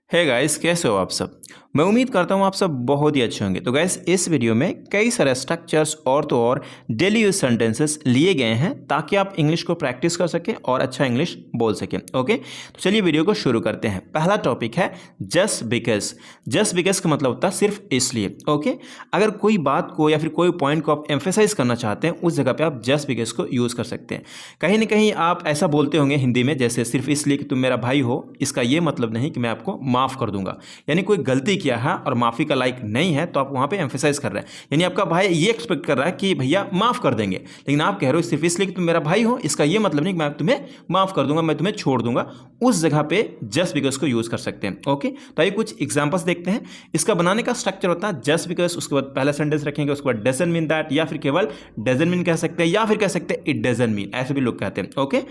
Hey guys, कैसे हो आप सब। मैं उम्मीद करता हूँ आप सब बहुत ही अच्छे होंगे। तो गाइस, इस वीडियो में कई सारे स्ट्रक्चर्स और तो और डेली यूज सेंटेंसेस लिए गए हैं ताकि आप इंग्लिश को प्रैक्टिस कर सकें और अच्छा इंग्लिश बोल सकें। ओके, तो चलिए वीडियो को शुरू करते हैं। पहला टॉपिक है जस्ट बिकॉज। जस्ट बिकॉज का मतलब होता है सिर्फ इसलिए। ओके, अगर कोई बात को या फिर कोई पॉइंट को आप एम्फेसाइज करना चाहते हैं उस जगह पर आप जस्ट बिकॉज को यूज़ कर सकते हैं। कहीं ना कहीं आप ऐसा बोलते होंगे हिंदी में, जैसे सिर्फ इसलिए कि तुम मेरा भाई हो, इसका ये मतलब नहीं कि मैं आपको माफ़ कर दूंगा। यानी कोई गलती किया है और माफ़ी का लायक नहीं है तो आप वहाँ पे एम्फेसाइज कर रहे हैं। यानी आपका भाई ये एक्सपेक्ट कर रहा है कि भैया माफ़ कर देंगे, लेकिन आप कह रहे हो सिर्फ इसलिए कि तुम मेरा भाई हो, इसका ये मतलब नहीं कि मैं तुम्हें माफ़ कर दूंगा, मैं तुम्हें छोड़ दूंगा। उस जगह पे जस्ट बिकॉज को यूज़ कर सकते हैं। ओके, तो आइए कुछ एग्जाम्पल्स देखते हैं। इसका बनाने का स्ट्रक्चर होता है जस्ट बिकॉज, उसके बाद पहला सेंटेंस रखेंगे, उसके बाद डजंट मीन दैट, या फिर केवल डजंट मीन कह सकते हैं, या फिर कह सकते हैं इट डजंट मीन, ऐसे भी लोग कहते हैं। ओके,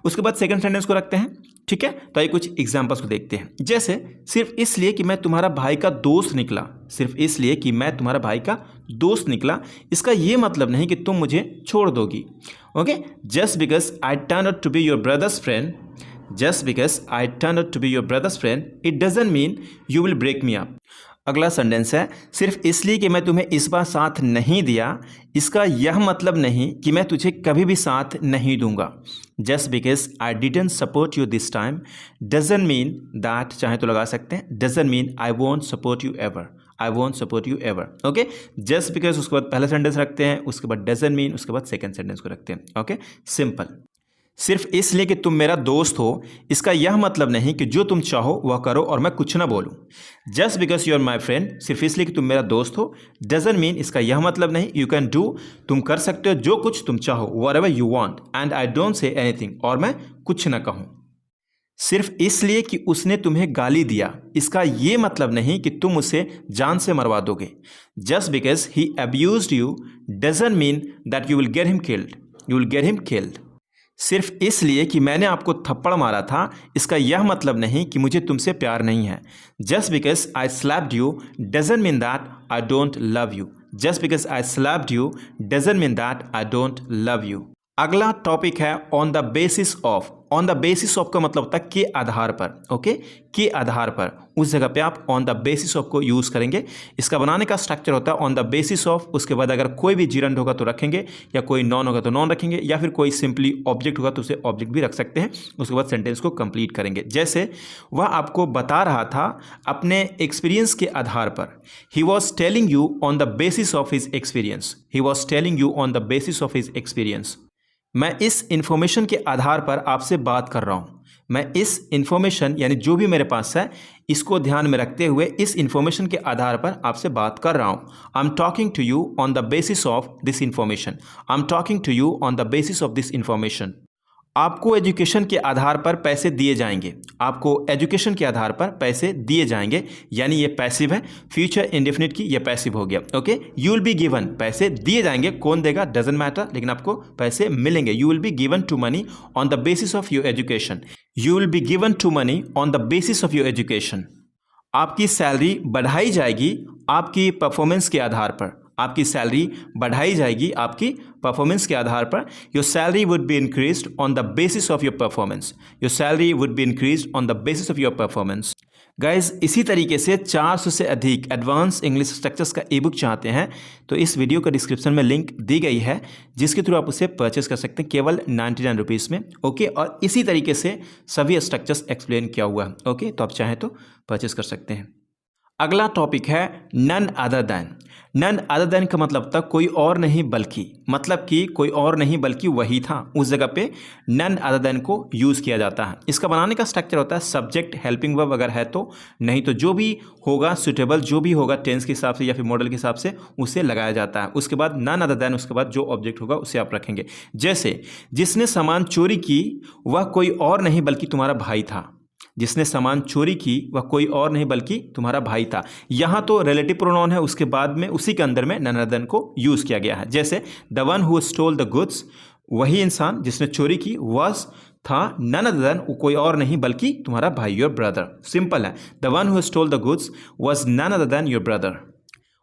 उसके बाद सेकंड सेंटेंस को रखते हैं। ठीक है, तो आइए कुछ एग्जांपल्स को देखते हैं। जैसे सिर्फ इसलिए कि मैं तुम्हारा भाई का दोस्त निकला, सिर्फ इसलिए कि मैं तुम्हारा भाई का दोस्त निकला, इसका ये मतलब नहीं कि तुम मुझे छोड़ दोगी। Okay, just because I turn out to be your brother's friend, just because I turn out to be your brother's friend, it doesn't mean you will break me up. अगला सेंटेंस है सिर्फ इसलिए कि मैं तुम्हें इस बार साथ नहीं दिया, इसका यह मतलब नहीं कि मैं तुझे कभी भी साथ नहीं दूंगा। Just because I didn't support you this time doesn't mean that, चाहे तो लगा सकते हैं, doesn't mean I won't support you ever, I won't support you ever. Okay, just because उसके बाद पहला सेंटेंस रखते हैं, उसके बाद डजंट मीन, उसके बाद सेकेंड सेंटेंस को रखते हैं। Okay, simple. सिर्फ इसलिए कि तुम मेरा दोस्त हो, इसका यह मतलब नहीं कि जो तुम चाहो वह करो और मैं कुछ ना बोलूं। Just because you are my friend, सिर्फ इसलिए कि तुम मेरा दोस्त हो, डजंट मीन, इसका यह मतलब नहीं यू कैन डू, तुम कर सकते हो जो कुछ तुम चाहो, whatever you want, and I don't say anything, और मैं कुछ ना कहूं। सिर्फ इसलिए कि उसने तुम्हें गाली दिया, इसका यह मतलब नहीं कि तुम उसे जान से मरवा दोगे। Just because he abused you doesn't mean that you will get him killed, you will get him killed. सिर्फ इसलिए कि मैंने आपको थप्पड़ मारा था, इसका यह मतलब नहीं कि मुझे तुमसे प्यार नहीं है। Just because I slapped you doesn't mean that I don't love you, just because I slapped you doesn't mean that I don't love you. अगला टॉपिक है on the basis of. On the basis of का मतलब होता है के आधार पर। Okay, के आधार पर, उस जगह पे आप ऑन द बेसिस ऑफ को यूज करेंगे। इसका बनाने का स्ट्रक्चर होता है ऑन द बेसिस ऑफ, उसके बाद अगर कोई भी जीरंड होगा तो रखेंगे, या कोई नॉन होगा तो नॉन रखेंगे, या फिर कोई सिंपली ऑब्जेक्ट होगा तो उसे ऑब्जेक्ट भी रख सकते हैं। उसके बाद सेंटेंस को कंप्लीट करेंगे। जैसे वह आपको बता रहा था अपने एक्सपीरियंस के आधार पर, he was telling you on the basis of his experience, he was telling you on the basis of his experience. मैं इस इंफॉर्मेशन के आधार पर आपसे बात कर रहा हूँ, मैं इस इंफॉर्मेशन यानी जो भी मेरे पास है इसको ध्यान में रखते हुए इस इंफॉर्मेशन के आधार पर आपसे बात कर रहा हूँ। I am talking to you on the basis of this information, I am talking to you on the basis of this information. आपको एजुकेशन के आधार पर पैसे दिए जाएंगे, आपको एजुकेशन के आधार पर पैसे दिए जाएंगे, यानी ये पैसिव है। फ्यूचर इंडेफिनिट की ये पैसिव हो गया। Okay, you will be given, पैसे दिए जाएंगे, कौन देगा डजंट मैटर, लेकिन आपको पैसे मिलेंगे। You will be given to money on the basis of your education, you will be given to money on the basis of your education. आपकी सैलरी बढ़ाई जाएगी आपकी परफॉर्मेंस के आधार पर, आपकी सैलरी बढ़ाई जाएगी आपकी परफॉर्मेंस के आधार पर। Your salary would be increased on the basis of your performance, your salary would be increased on the basis of your performance. Guys, इसी तरीके से 400 से अधिक एडवांस इंग्लिश स्ट्रक्चर्स का ई बुक चाहते हैं तो इस वीडियो का डिस्क्रिप्शन में लिंक दी गई है, जिसके थ्रू आप उसे परचेस कर सकते हैं केवल 99 रुपीज़ में। ओके, और इसी तरीके से सभी स्ट्रक्चर्स एक्सप्लेन किया हुआ है। ओके, तो आप चाहें तो परचेस कर सकते हैं। अगला टॉपिक है none other than. None other than का मतलब था कोई और नहीं बल्कि, मतलब कि कोई और नहीं बल्कि वही था, उस जगह पे नन अदर दैन को यूज़ किया जाता है। इसका बनाने का स्ट्रक्चर होता है सब्जेक्ट हेल्पिंग वर्ब अगर है तो, नहीं तो जो भी होगा सुटेबल, जो भी होगा टेंस के हिसाब से या फिर मॉडल के हिसाब से उसे लगाया जाता है। उसके बाद नन अदर दैन, उसके बाद जो ऑब्जेक्ट होगा उसे आप रखेंगे। जैसे जिसने सामान चोरी की वह कोई और नहीं बल्कि तुम्हारा भाई था, जिसने सामान चोरी की वह कोई और नहीं बल्कि तुम्हारा भाई था। यहाँ तो रिलेटिव प्रोनाउन है, उसके बाद में उसी के अंदर में नन अदर देन को यूज़ किया गया है। जैसे the one who stole the goods, वही इंसान जिसने चोरी की, वॉज था नन अदर देन, कोई और नहीं बल्कि तुम्हारा भाई, योर ब्रदर। सिंपल है, the one who stole the goods was none other than your brother.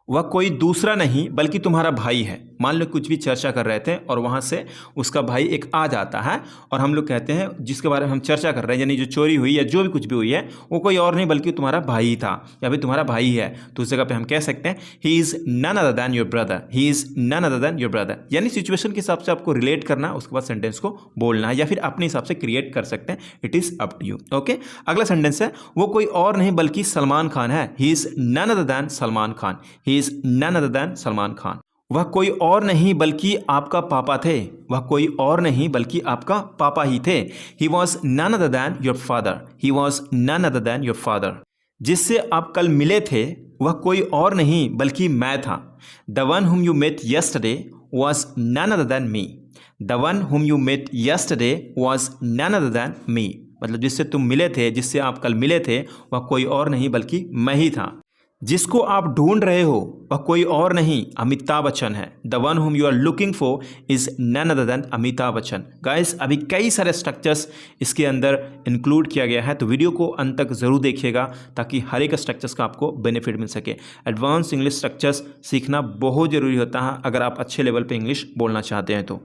वह कोई दूसरा नहीं बल्कि तुम्हारा भाई है, मान लो कुछ भी चर्चा कर रहे थे और वहाँ से उसका भाई एक आ जाता है और हम लोग कहते हैं जिसके बारे में हम चर्चा कर रहे हैं, यानी जो चोरी हुई या जो भी कुछ भी हुई है वो कोई और नहीं बल्कि तुम्हारा भाई ही था या फिर तुम्हारा भाई है, तो उस जगह पे हम कह सकते हैं he is none other than your brother, he is none other than your brother. यानी सिचुएशन के हिसाब से आपको रिलेट करना, उसके बाद सेंटेंस को बोलना है या फिर अपने हिसाब से क्रिएट कर सकते हैं। It is up to you. Okay, अगला सेंटेंस है वो कोई और नहीं बल्कि सलमान खान है। He is none other than Salman Khan, he is none other than Salman Khan. वह कोई और नहीं बल्कि आपका पापा थे, वह कोई और नहीं बल्कि आपका पापा ही थे। He was none other than your father, he was none other than your father. जिससे आप कल मिले थे वह कोई और नहीं बल्कि मैं था। The one whom you met yesterday was none other than me, the one whom you met yesterday was none other than me. मतलब जिससे तुम मिले थे, जिससे आप कल मिले थे वह कोई और नहीं बल्कि मैं ही था। जिसको आप ढूंढ रहे हो वह कोई और नहीं अमिताभ बच्चन है। The one whom you are looking for is none other than Amitabh Bachchan. Guys अभी कई सारे स्ट्रक्चर्स इसके अंदर इंक्लूड किया गया है, तो वीडियो को अंत तक जरूर देखिएगा ताकि हर एक स्ट्रक्चर्स का आपको बेनिफिट मिल सके। एडवांस इंग्लिश स्ट्रक्चर्स सीखना बहुत जरूरी होता है अगर आप अच्छे लेवल पे इंग्लिश बोलना चाहते हैं तो।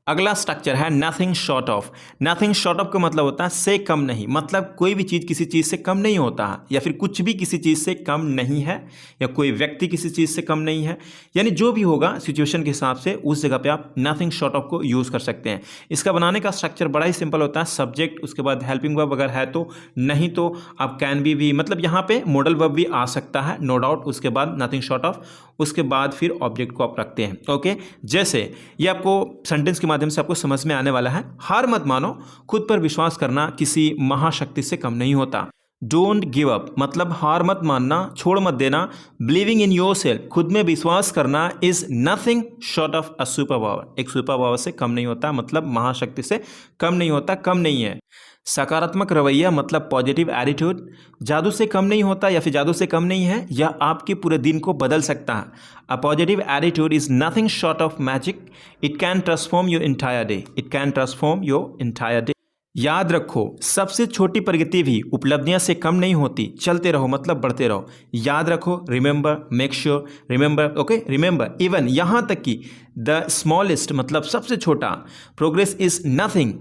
अगला स्ट्रक्चर है nothing short of. Nothing short of का मतलब होता है से कम नहीं, मतलब कोई भी चीज़ किसी चीज़ से कम नहीं होता है या फिर कुछ भी किसी चीज़ से कम नहीं है या कोई व्यक्ति किसी चीज़ से कम नहीं है। यानी जो भी होगा सिचुएशन के हिसाब से उस जगह पे आप नथिंग शॉर्ट ऑफ को यूज़ कर सकते हैं। इसका बनाने का स्ट्रक्चर बड़ा ही सिंपल होता है, सब्जेक्ट उसके बाद हेल्पिंग वर्ब अगर है तो, नहीं तो आप कैन बी भी, मतलब यहाँ पे मॉडल वर्ब भी आ सकता है नो डाउट, उसके बाद नथिंग शॉर्ट ऑफ, उसके बाद फिर ऑब्जेक्ट को आप रखते हैं। ओके, जैसे ये आपको सेंटेंस के माध्यम से आपको समझ में आने वाला है। हार मत मानो, खुद पर विश्वास करना किसी महाशक्ति से कम नहीं होता। डोंट गिव अप मतलब हार मत मानना, छोड़ मत देना। बिलीविंग इन योरसेल्फ खुद में विश्वास करना is nothing short of a super power, एक सुपर पावर से कम नहीं होता, मतलब महाशक्ति से कम नहीं होता, कम नहीं है। सकारात्मक रवैया मतलब पॉजिटिव एटीट्यूड जादू से कम नहीं होता या फिर जादू से कम नहीं है, यह आपके पूरे दिन को बदल सकता है। A positive attitude is nothing short of magic, it can transform your entire day, it can transform your entire day. याद रखो सबसे छोटी प्रगति भी उपलब्धियां से कम नहीं होती, चलते रहो मतलब बढ़ते रहो। याद रखो, remember, make sure, remember, okay, remember even, यहाँ तक कि द स्मॉलेस्ट मतलब सबसे छोटा, प्रोग्रेस इज नथिंग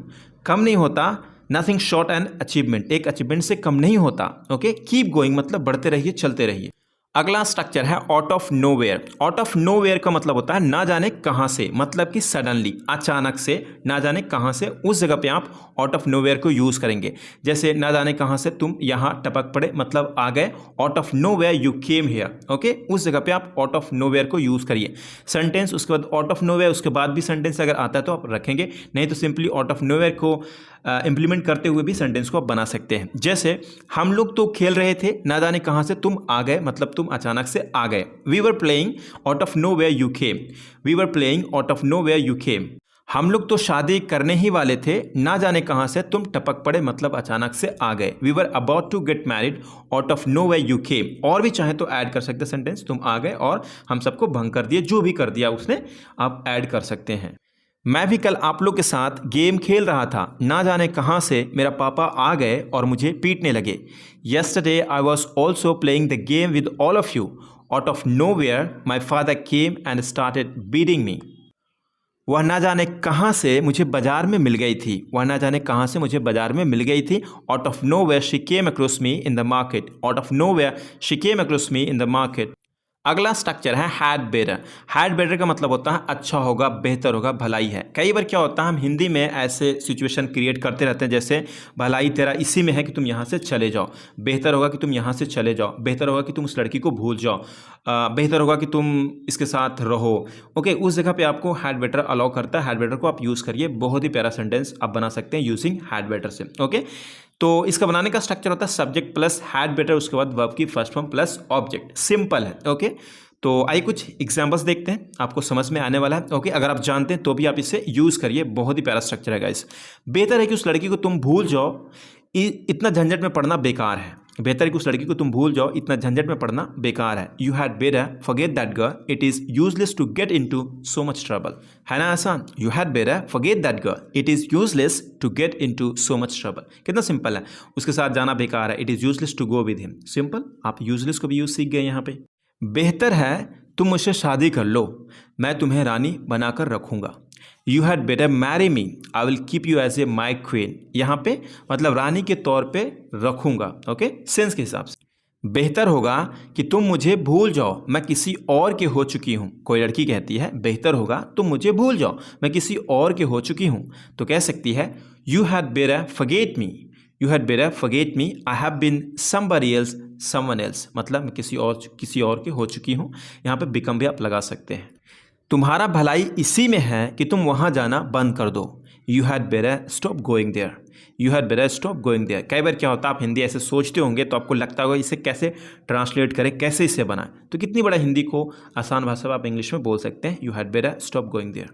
कम नहीं होता, नथिंग शॉर्ट एन अचीवमेंट एक अचीवमेंट से कम नहीं होता। ओके, कीप गोइंग मतलब बढ़ते रहिए, चलते रहिए। अगला स्ट्रक्चर है out of nowhere. Out of nowhere का मतलब होता है ना जाने कहां से, मतलब कि सडनली, अचानक से, ना जाने कहां से, उस जगह पे आप आउट ऑफ नोवेयर को यूज करेंगे। जैसे ना जाने कहां से तुम यहां टपक पड़े मतलब आ गए, out of nowhere you came here. Okay, उस जगह पे आप आउट ऑफ नोवेयर को यूज करिए। सेंटेंस उसके बाद आउट ऑफ नोवेयर, उसके बाद भी सेंटेंस अगर आता है तो आप रखेंगे, नहीं तो सिंपली आउट ऑफ नोवेयर को इंप्लीमेंट करते हुए भी सेंटेंस को आप बना सकते हैं। जैसे हम लोग तो खेल रहे थे, ना जाने कहां से तुम आ गए मतलब तुम अचानक से आ गए। We were playing out of nowhere you came, we were playing out of nowhere you came. हम लोग तो शादी करने ही वाले थे, ना जाने कहां से तुम टपक पड़े मतलब अचानक से आ गए। We were about to get married out of nowhere you came. और भी चाहे तो ऐड कर सकते सेंटेंस, तुम आ गए और हम सबको भंग कर दिए, जो भी कर दिया उसने आप ऐड कर सकते हैं। मैं भी कल आप लोग के साथ गेम खेल रहा था, ना जाने कहां से मेरा पापा आ गए और मुझे पीटने लगे। Yesterday I was also playing the game with all of you, out of nowhere my father came and started beating मी। वह ना जाने कहां से मुझे बाजार में मिल गई थी, वह ना जाने कहां से मुझे बाजार में मिल गई थी। Out of nowhere she came across me in the market, out of nowhere she came across me in the market. अगला स्ट्रक्चर है हैड बेटर। हैड बेटर का मतलब होता है अच्छा होगा, बेहतर होगा, भलाई है। कई बार क्या होता है हम हिंदी में ऐसे सिचुएशन क्रिएट करते रहते हैं, जैसे भलाई तेरा इसी में है कि तुम यहाँ से चले जाओ, बेहतर होगा कि तुम यहाँ से चले जाओ, बेहतर होगा कि तुम उस लड़की को भूल जाओ, बेहतर होगा कि तुम इसके साथ रहो। ओके, उस जगह पे आपको हैड बेटर अलाउ करता है, हैड बेटर को आप यूज़ करिए, बहुत ही प्यारा सेंटेंस आप बना सकते हैं यूजिंग हैड बेटर से। ओके, तो इसका बनाने का स्ट्रक्चर होता है सब्जेक्ट प्लस हैड बेटर, उसके बाद वर्ब की first form plus object, simple है। ओके, तो आइए कुछ एग्जांपल्स देखते हैं, आपको समझ में आने वाला है। ओके, अगर आप जानते हैं तो भी आप इसे यूज़ करिए, बहुत ही प्यारा स्ट्रक्चर है गाइस। बेहतर है कि उस लड़की को तुम भूल जाओ, इतना झंझट में पड़ना बेकार है। बेहतर है कि उस लड़की को तुम भूल जाओ, इतना झंझट में पड़ना बेकार है। You had better forget that girl, it is useless to get into so much trouble. है ना आसान? You had better forget that girl, it is useless to get into so much trouble. कितना सिंपल है, उसके साथ जाना बेकार है, it is useless to go with him. Simple, आप यूजलेस को भी यूज सीख गए यहाँ पे। बेहतर है तुम मुझसे शादी कर लो, मैं तुम्हें रानी बनाकर रखूँगा। You had better marry me, I will keep you as a my queen. यहाँ पे मतलब रानी के तौर पे रखूँगा, ओके, सेंस के हिसाब से। बेहतर होगा कि तुम मुझे भूल जाओ, मैं किसी और के हो चुकी हूँ। कोई लड़की कहती है बेहतर होगा तुम मुझे भूल जाओ, मैं किसी और के हो चुकी हूँ। तो कह सकती है you had better forget me, you had better forget me, I have been somebody else, someone else, मतलब मैं किसी और के हो चुकी हूँ। यहाँ पे बिकम भी आप लगा सकते हैं। तुम्हारा भलाई इसी में है कि तुम वहाँ जाना बंद कर दो। You had better stop going there, you had better stop going there. कई बार क्या होता है, आप हिंदी ऐसे सोचते होंगे तो आपको लगता होगा इसे कैसे ट्रांसलेट करें, कैसे इसे बनाएं। तो कितनी बड़ा हिंदी को आसान भाषा में आप इंग्लिश में बोल सकते हैं, you had better stop going there.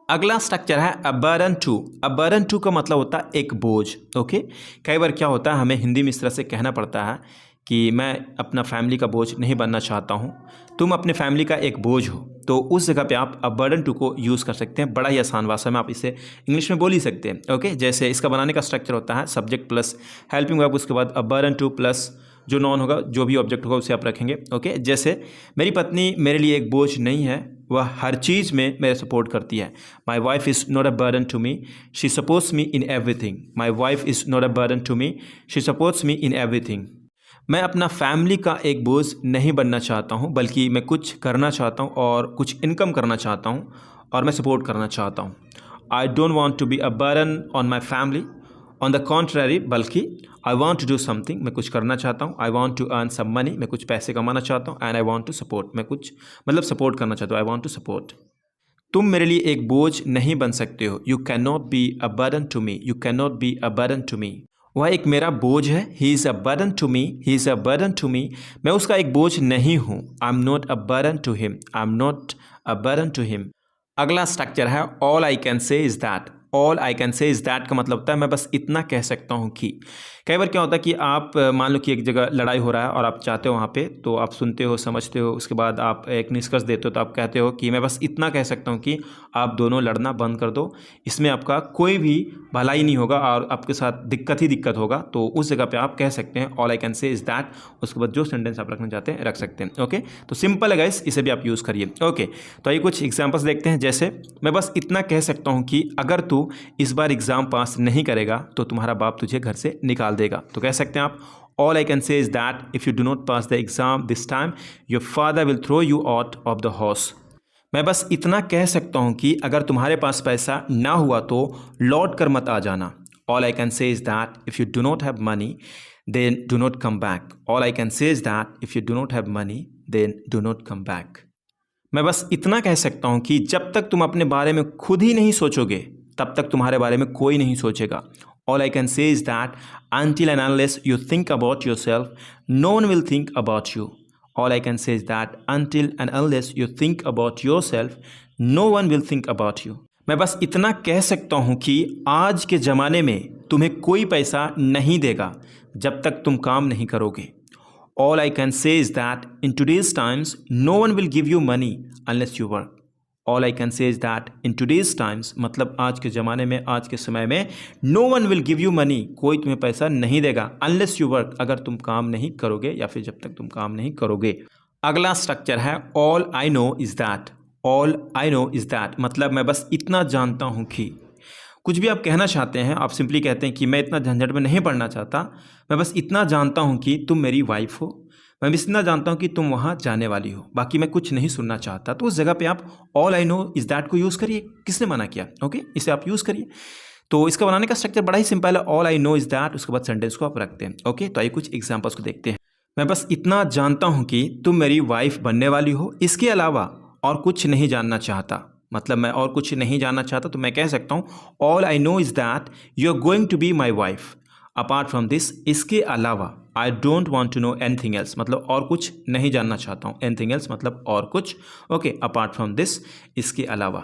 अगला स्ट्रक्चर है a burden to. A burden to का मतलब होता है एक बोझ, ओके। कई बार क्या होता है, हमें हिंदी में इस तरह से कहना पड़ता है कि मैं अपना फैमिली का बोझ नहीं बनना चाहता हूँ, तुम अपने फैमिली का एक बोझ हो। तो उस जगह पे आप अ बर्डन टू को यूज़ कर सकते हैं। बड़ा ही आसान भाषा में आप इसे इंग्लिश में बोल ही सकते हैं, ओके। जैसे इसका बनाने का स्ट्रक्चर होता है सब्जेक्ट प्लस हेल्पिंग वर्ब, उसके बाद अ बर्डन टू प्लस जो नॉन होगा, जो भी ऑब्जेक्ट होगा उसे आप रखेंगे, ओके। जैसे मेरी पत्नी मेरे लिए एक बोझ नहीं है, वह हर चीज़ में मेरे सपोर्ट करती है। My wife is not a burden to me, she supports me in everything. My wife is not a burden to me, she supports me in everything. मैं अपना फैमिली का एक बोझ नहीं बनना चाहता हूँ, बल्कि मैं कुछ करना चाहता हूँ और कुछ इनकम करना चाहता हूँ और मैं सपोर्ट करना चाहता हूँ। I don't want to be a burden on my family, on the contrary, बल्कि I want to do something, मैं कुछ करना चाहता हूँ। I want to earn some money, मैं कुछ पैसे कमाना चाहता हूँ। And I want to support, मैं कुछ मतलब सपोर्ट करना चाहता हूँ। I want to support. तुम मेरे लिए एक बोझ नहीं बन सकते हो। You can not be a burden to me, you can not be a burden to me. वह एक मेरा बोझ है, he is a burden to me, he is a burden to me. मैं उसका एक बोझ नहीं हूँ। I am not a burden to him, I am not a burden to him. अगला स्ट्रक्चर है all I can say is that. All I can say is that का मतलब होता है मैं बस इतना कह सकता हूँ कि। कई बार क्या होता है कि आप मान लो कि एक जगह लड़ाई हो रहा है और आप चाहते हो वहाँ पे, तो आप सुनते हो, समझते हो, उसके बाद आप एक निष्कर्ष देते हो, तो आप कहते हो कि मैं बस इतना कह सकता हूँ कि आप दोनों लड़ना बंद कर दो, इसमें आपका कोई भी भलाई नहीं होगा और आपके साथ दिक्कत ही दिक्कत होगा। तो उस जगह पे आप कह सकते हैं all I can say is that, उसके बाद जो सेंटेंस आप रखना चाहते हैं रख सकते हैं, ओके। तो सिंपल है गाइस, इसे भी आप यूज़ करिए, ओके। तो आइए कुछ एग्जाम्पल्स देखते हैं। जैसे मैं बस इतना कह सकता हूँ कि अगर तू इस बार एग्ज़ाम पास नहीं करेगा तो तुम्हारा बाप तुझे घर से निकाल देगा। तो कह सकते हैं आप all I can say is that if you do not pass the exam this time your father will throw you out of the house. मैं बस इतना कह सकता हूँ कि अगर तुम्हारे पास पैसा ना हुआ तो लौट कर मत आ जाना। All I can say is that if you do not have money then do not come back. All I can say is that if you do not have money then do not come back. मैं बस इतना कह सकता हूँ कि जब तक तुम अपने बारे में खुद ही नहीं सोचोगे तब तक तुम्हारे बारे में कोई नहीं सोचेगा। All I can say is that until and unless you think about yourself, no one will think about you. All I can say is that until and unless you think about yourself, no one will think about you. मैं बस इतना कह सकता हूँ कि आज के ज़माने में तुम्हें कोई पैसा नहीं देगा जब तक तुम काम नहीं करोगे। All I can say is that in today's times, no one will give you money unless you work. All I can say is that in today's times, मतलब आज के ज़माने में, आज के समय में, no one will give you money, कोई तुम्हें पैसा नहीं देगा unless you work, अगर तुम काम नहीं करोगे या फिर जब तक तुम काम नहीं करोगे। अगला स्ट्रक्चर है all I know is that. All I know is that मतलब मैं बस इतना जानता हूँ कि। कुछ भी आप कहना चाहते हैं, आप सिंपली कहते हैं कि मैं इतना झंझट में नहीं पड़ना चाहता, मैं बस इतना जानता हूँ कि तुम मेरी वाइफ हो, मैं बस इतना जानता हूँ कि तुम वहाँ जाने वाली हो, बाकी मैं कुछ नहीं सुनना चाहता। तो उस जगह पे आप all I know is that को यूज़ करिए। किसने मना किया, ओके, इसे आप यूज़ करिए। तो इसका बनाने का स्ट्रक्चर बड़ा ही सिंपल है, all I know is that, उसके बाद सेंटेंस को आप रखते हैं, ओके। तो आइए कुछ एग्जाम्पल्स को देखते हैं। मैं बस इतना जानता हूँ कि तुम मेरी वाइफ बनने वाली हो, इसके अलावा और कुछ नहीं जानना चाहता। मतलब मैं और कुछ नहीं जानना चाहता तो मैं कह सकता हूँ all I know is that you are going to be my wife. Apart from this, इसके अलावा, I don't want to know anything else, मतलब और कुछ नहीं जानना चाहता हूँ। एनीथिंग एल्स मतलब और कुछ, ओके। अपार्ट फ्रॉम दिस, इसके अलावा।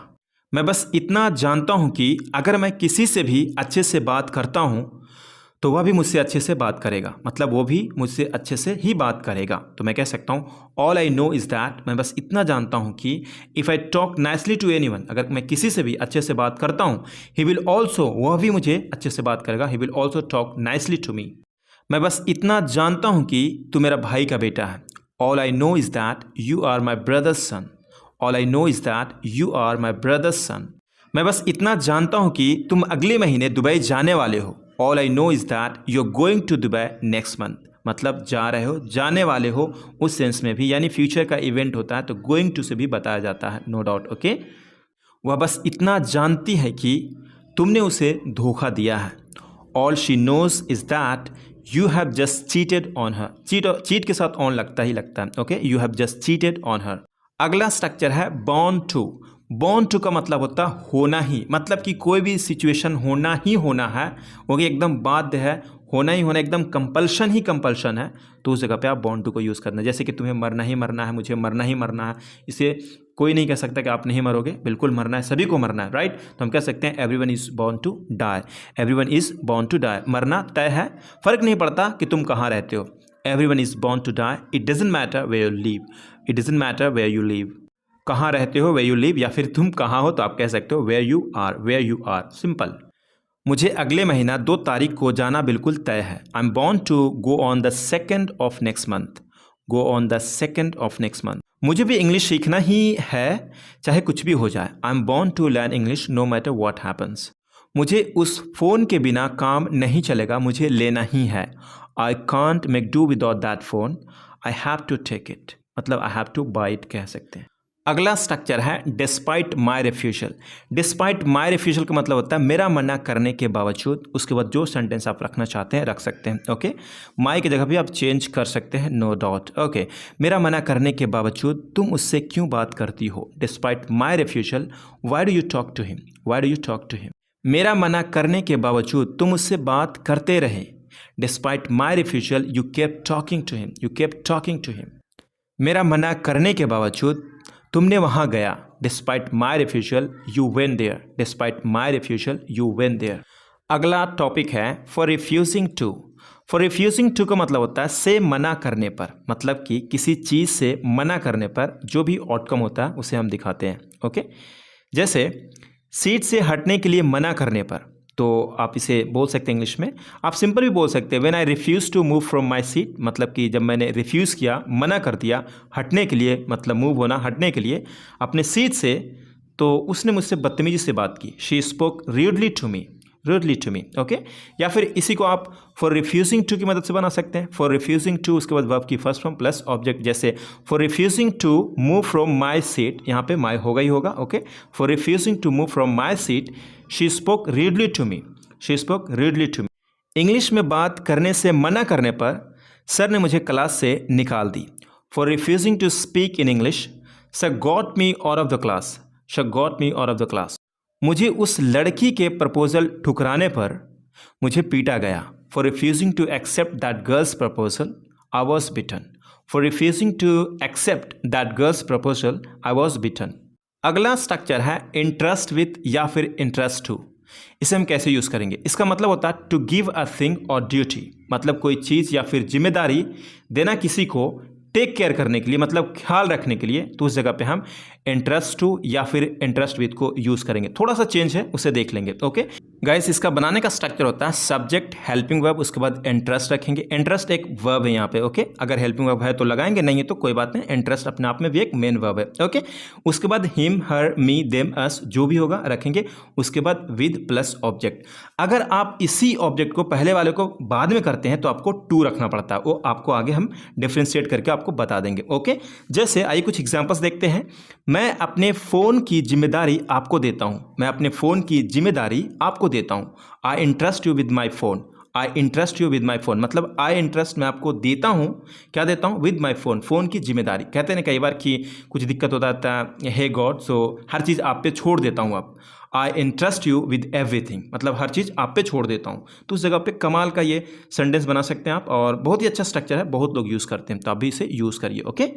मैं बस इतना जानता हूँ कि अगर मैं किसी से भी अच्छे से बात करता हूँ तो वह भी मुझसे अच्छे से बात करेगा, मतलब वो भी मुझसे अच्छे से ही बात करेगा। तो मैं कह सकता हूँ all I know is that, मैं बस इतना जानता हूँ कि if I talk nicely to anyone, अगर मैं किसी से भी अच्छे से बात करता हूँ, ही विल ऑल्सो, वह भी मुझे अच्छे से बात करेगा, he will also talk nicely to me. मैं बस इतना जानता हूँ कि तू मेरा भाई का बेटा है। All I know is that you are my brother's son. All I know is that you are my brother's son. मैं बस इतना जानता हूँ कि तुम अगले महीने दुबई जाने वाले हो। All I know is that you are going to Dubai next month. मतलब जा रहे हो, जाने वाले हो उस सेंस में भी, यानी फ्यूचर का इवेंट होता है तो गोइंग टू से भी बताया जाता है, नो डाउट। ओके, वह बस इतना जानती है कि तुमने उसे धोखा दिया है। All she knows is that you have just cheated on her. Cheat के साथ ऑन लगता ही लगता है। Okay, you have just cheated on her. अगला स्ट्रक्चर है बॉर्न टू। बॉर्न टू का मतलब होता है होना ही, मतलब कि कोई भी सिचुएशन होना ही होना है, वो एकदम बाध्य है, होना ही होना, एकदम कंपल्शन ही कंपल्शन है, तो उस जगह पे आप बॉर्न टू को यूज़ करना है। जैसे कि तुम्हें मरना ही मरना है, मुझे मरना ही मरना है, इसे कोई नहीं कह सकता कि आप नहीं मरोगे, बिल्कुल मरना है, सभी को मरना है, राइट। तो हम कह सकते हैं everyone is born to die. Everyone is born to die, मरना तय है, फर्क नहीं पड़ता कि तुम कहाँ रहते हो। Everyone is born to die, it doesn't matter where you live. It doesn't matter where you live, कहाँ रहते हो, वेयर यू लिव, या फिर तुम कहाँ हो तो आप कह सकते हो where you are, where you are, simple. मुझे अगले महीना 2 तारीख को जाना बिल्कुल तय है। I am born to go on the 2nd of next month. Go on the 2nd of next month. मुझे भी इंग्लिश सीखना ही है, चाहे कुछ भी हो जाए। I am born to learn English no matter what happens. मुझे उस फ़ोन के बिना काम नहीं चलेगा, मुझे लेना ही है। I can't make do without that phone, I have to take it, मतलब I have to buy it कह सकते हैं। अगला स्ट्रक्चर है despite my refusal. Despite my refusal का मतलब होता है मेरा मना करने के बावजूद। उसके बाद जो सेंटेंस आप रखना चाहते हैं रख सकते हैं। ओके, माई की जगह भी आप चेंज कर सकते हैं, नो डाउट। ओके, मेरा मना करने के बावजूद तुम उससे क्यों बात करती हो। Despite my refusal, why do you talk to him, why do you talk to him. मेरा मना करने के बावजूद तुम उससे बात करते रहे। Despite my refusal you kept talking to him, you kept talking to him. मेरा मना करने के बावजूद तुमने वहाँ गया। Despite my refusal you went there. Despite my refusal you went there. अगला टॉपिक है for refusing to. For refusing to का मतलब होता है से मना करने पर, मतलब कि किसी चीज़ से मना करने पर जो भी आउटकम होता है उसे हम दिखाते हैं। ओके, जैसे सीट से हटने के लिए मना करने पर, तो आप इसे बोल सकते हैं इंग्लिश में, आप सिंपल भी बोल सकते हैं when I refuse to move from my seat, मतलब कि जब मैंने रिफ्यूज़ किया, मना कर दिया हटने के लिए, मतलब मूव होना, हटने के लिए अपने सीट से, तो उसने मुझसे बदतमीजी से बात की। She spoke rudely to me, rudely to me. Okay, या फिर इसी को आप फॉर रिफ्यूजिंग टू की मदद से बना सकते हैं। फॉर रिफ्यूजिंग टू, उसके बाद वर्ब की फर्स्ट फॉर्म प्लस ऑब्जेक्ट, जैसे for refusing to move from my seat, यहाँ पे माई होगा ही होगा। Okay, for refusing to move from my seat she spoke rudely to me, she spoke rudely to me. English में बात करने से मना करने पर सर ने मुझे क्लास से निकाल दी। For refusing to speak in English sir got me out of the class, sir got me out of the class. मुझे उस लड़की के प्रपोजल ठुकराने पर मुझे पीटा गया। For refusing to accept that girl's proposal I was beaten. For refusing to accept that girl's proposal I was beaten. अगला structure है इंटरेस्ट विथ या फिर इंटरेस्ट टू। इसे हम कैसे यूज़ करेंगे, इसका मतलब होता है टू गिव अ थिंग और ड्यूटी, मतलब कोई चीज़ या फिर जिम्मेदारी देना किसी को टेक केयर करने के लिए, मतलब ख्याल रखने के लिए, तो उस जगह पे हम इंटरेस्ट टू या फिर इंटरेस्ट विथ को यूज़ करेंगे। थोड़ा सा चेंज है, उसे देख लेंगे। ओके गाइस, इसका बनाने का स्ट्रक्चर होता है सब्जेक्ट, हेल्पिंग वर्ब, उसके बाद इंटरेस्ट रखेंगे। इंटरेस्ट एक वर्ब है यहाँ पे। ओके, अगर हेल्पिंग वर्ब है तो लगाएंगे, नहीं है तो कोई बात नहीं। इंटरेस्ट अपने आप में भी एक मेन वर्ब है। ओके, उसके बाद हिम, हर, मी, देम, अस, जो भी होगा रखेंगे। उसके बाद विद प्लस ऑब्जेक्ट। अगर आप इसी ऑब्जेक्ट को पहले वाले को बाद में करते हैं तो आपको टू रखना पड़ता है, वो आपको आगे हम डिफ्रेंशिएट करके आपको बता देंगे। ओके, जैसे आइए कुछ एग्जांपल्स देखते हैं। मैं अपने फ़ोन की जिम्मेदारी आपको देता हूँ, मैं अपने फ़ोन की जिम्मेदारी आपको देता हूँ। I interest you with my phone, I interest you with my phone, मतलब आई इंटरेस्ट मैं आपको देता हूँ, क्या देता हूँ, विद माई फ़ोन, फ़ोन की जिम्मेदारी। कहते हैं कई बार कि कुछ दिक्कत होता है, हे गॉड, सो हर चीज़ आप पे छोड़ देता हूँ। अब आई इंटरेस्ट यू विद एवरीथिंग, मतलब हर चीज़ आप पे छोड़ देता हूँ। तो उस जगह पे कमाल का ये सेंटेंस बना सकते हैं आप, और बहुत ही अच्छा स्ट्रक्चर है, बहुत लोग यूज़ करते हैं, तो आप भी इसे यूज़ करिए। ओके,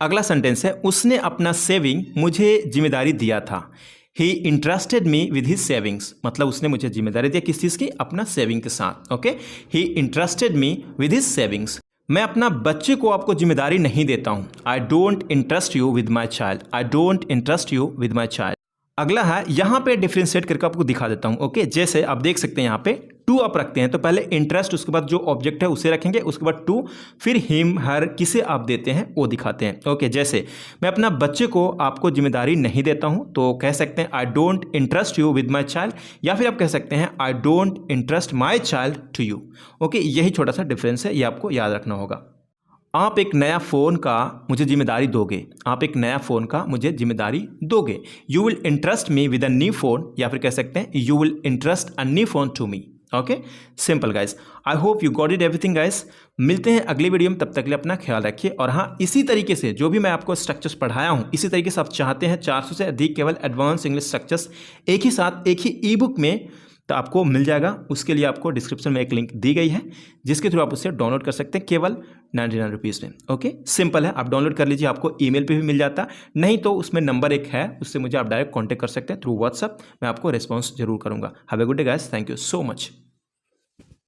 अगला सेंटेंस है उसने अपना सेविंग मुझे जिम्मेदारी दिया था। He interested me with his savings, मतलब उसने मुझे जिम्मेदारी दिया किस चीज़ की, अपना सेविंग के साथ। Okay, he interested me with his savings. मैं अपना बच्चे को आपको जिम्मेदारी नहीं देता हूँ। I don't interest you with my child, I don't interest you with my child. अगला है यहाँ पे डिफ्रेंशिएट करके आपको दिखा देता हूँ। ओके, जैसे आप देख सकते हैं यहाँ पे टू आप रखते हैं तो पहले इंटरेस्ट, उसके बाद जो ऑब्जेक्ट है उसे रखेंगे, उसके बाद टू, फिर हिम हर किसे आप देते हैं वो दिखाते हैं। ओके, जैसे मैं अपना बच्चे को आपको जिम्मेदारी नहीं देता हूँ तो कह सकते हैं I don't interest you with my child, या फिर आप कह सकते हैं I don't interest my child to you. Okay, यही छोटा सा डिफरेंस है, ये आपको याद रखना होगा। आप एक नया फ़ोन का मुझे जिम्मेदारी दोगे, आप एक नया फ़ोन का मुझे जिम्मेदारी दोगे। You will interest me with a new phone, या फिर कह सकते हैं you will interest a new phone to me. Okay, simple guys. I hope you got it everything guys. मिलते हैं अगली वीडियो में, तब तक के लिए अपना ख्याल रखिए। और हाँ, इसी तरीके से जो भी मैं आपको स्ट्रक्चर्स पढ़ाया हूँ, इसी तरीके से आप चाहते हैं 400 से अधिक केवल एडवांस इंग्लिश स्ट्रक्चर्स एक ही साथ एक ही ई बुक में, तो आपको मिल जाएगा। उसके लिए आपको डिस्क्रिप्शन में एक लिंक दी गई है जिसके थ्रू आप उससे डाउनलोड कर सकते हैं केवल 99 रुपीज़ में। ओके, सिंपल है, आप डाउनलोड कर लीजिए, आपको ईमेल पे भी मिल जाता, नहीं तो उसमें नंबर एक है, उससे मुझे आप डायरेक्ट कांटेक्ट कर सकते हैं थ्रू व्हाट्सएप। मैं आपको रिस्पॉन्स जरूर करूंगा। Have a good day guys, thank you so much.